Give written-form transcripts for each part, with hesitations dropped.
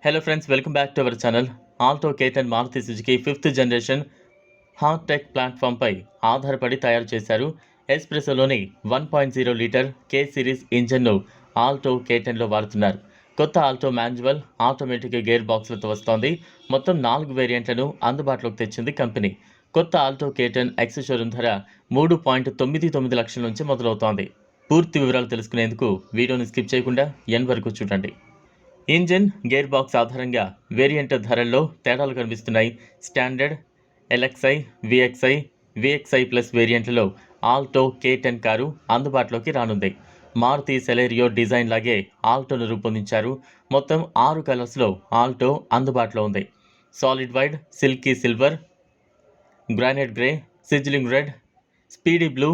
Hello friends, welcome back to our channel. Alto K10 Maruti Suzuki 5th generation Heartect ప్లాట్ఫామ్పై ఆధారపడి తయారు చేశారు. ఎస్ప్రెసోలోని 1.0 లీటర్ కే సిరీస్ ఇంజన్ను ఆల్టో K10లో వాడుతున్నారు. కొత్త ఆల్టో మాన్యువల్ ఆటోమేటిక్ గేర్ బాక్స్లతో వస్తోంది. మొత్తం 4 వేరియంట్లను అందుబాటులోకి తెచ్చింది కంపెనీ. కొత్త ఆల్టో K10 ఎక్స్ షోరూమ్ ధర 3.99 లక్షల నుంచి మొదలవుతోంది. పూర్తి వివరాలు తెలుసుకునేందుకు వీడియోని స్కిప్ చేయకుండా ఎండ్ వరకు చూడండి. ఇంజిన్, గేర్ బాక్స్ ఆధారంగా వేరియంట్ ధరల్లో తేడాలు కనిపిస్తున్నాయి. స్టాండర్డ్, ఎల్ఎక్స్ఐ, విఎక్స్ఐ ప్లస్ వేరియంట్లలో ఆల్టో K10 కారు అందుబాటులోకి రానుంది. మారుతి సెలెరియో డిజైన్ లాగే ఆల్టోను రూపొందించారు. మొత్తం 6 కలర్స్లో ఆల్టో అందుబాటులో ఉంది. Solid white, silky silver, granite grey, sizzling red, speedy blue,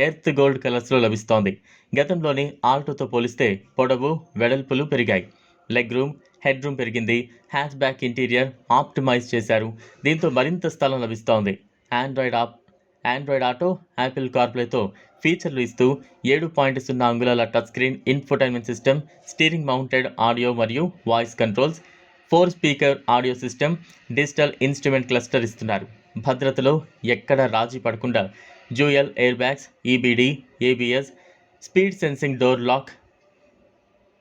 earth gold కలర్స్లో లభిస్తోంది. గతంలోని ఆల్టోతో పోలిస్తే పొడవు, వెడల్పులు పెరిగాయి. లెగ్ రూమ్, హెడ్ రూమ్ పెరిగింది. హ్యాచ్ బ్యాక్ ఇంటీరియర్ ఆప్టిమైజ్ చేశారు. దీంతో మరింత స్థలం లభిస్తోంది. ఆండ్రాయిడ్ ఆటో, యాపిల్ కార్ప్లేతో ఫీచర్లు ఇస్తూ 7.0 అంగుళాల touch screen infotainment system, steering mounted audio మరియు voice controls, 4 speaker audio system, digital instrument cluster ఇస్తున్నారు. భద్రతలో ఎక్కడా రాజీ పడకుండా dual air bags, EBD, ABS, speed sensing door lock,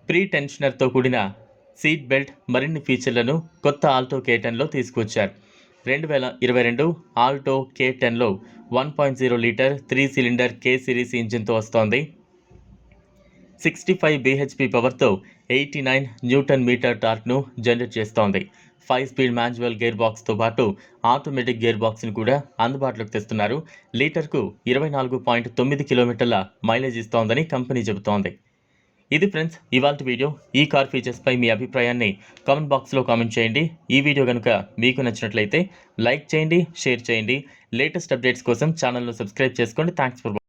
pre టెన్షనర్తో కూడిన సీట్ బెల్ట్ మరిన్ని ఫీచర్లను కొత్త ఆల్టో K10లో తీసుకొచ్చారు. 2022 ఆల్టో K10లో 1.0 లీటర్ 3 సిలిండర్ కే సిరీస్ ఇంజిన్తో వస్తోంది. 65 bhp పవర్తో 89 న్యూటన్ మీటర్ టార్క్ను జనరేట్ చేస్తోంది. 5 స్పీడ్ మాన్యువల్ గేర్ బాక్స్తో పాటు ఆటోమేటిక్ గేర్ బాక్స్ను కూడా అందుబాటులోకి తెస్తున్నారు. లీటర్కు 24.9 కిలోమీటర్ల మైలేజ్ ఇస్తోందని కంపెనీ చెబుతోంది. ఇది ఫ్రెండ్స్ ఇవాల్టి వీడియో. ఈ కార్ ఫీచర్స్పై మీ అభిప్రాయాన్ని కామెంట్ బాక్స్లో కామెంట్ చేయండి. ఈ వీడియో కనుక మీకు నచ్చినట్లయితే లైక్ చేయండి, షేర్ చేయండి. లేటెస్ట్ అప్డేట్స్ కోసం ఛానల్ను సబ్స్క్రైబ్ చేసుకోండి. Thanks for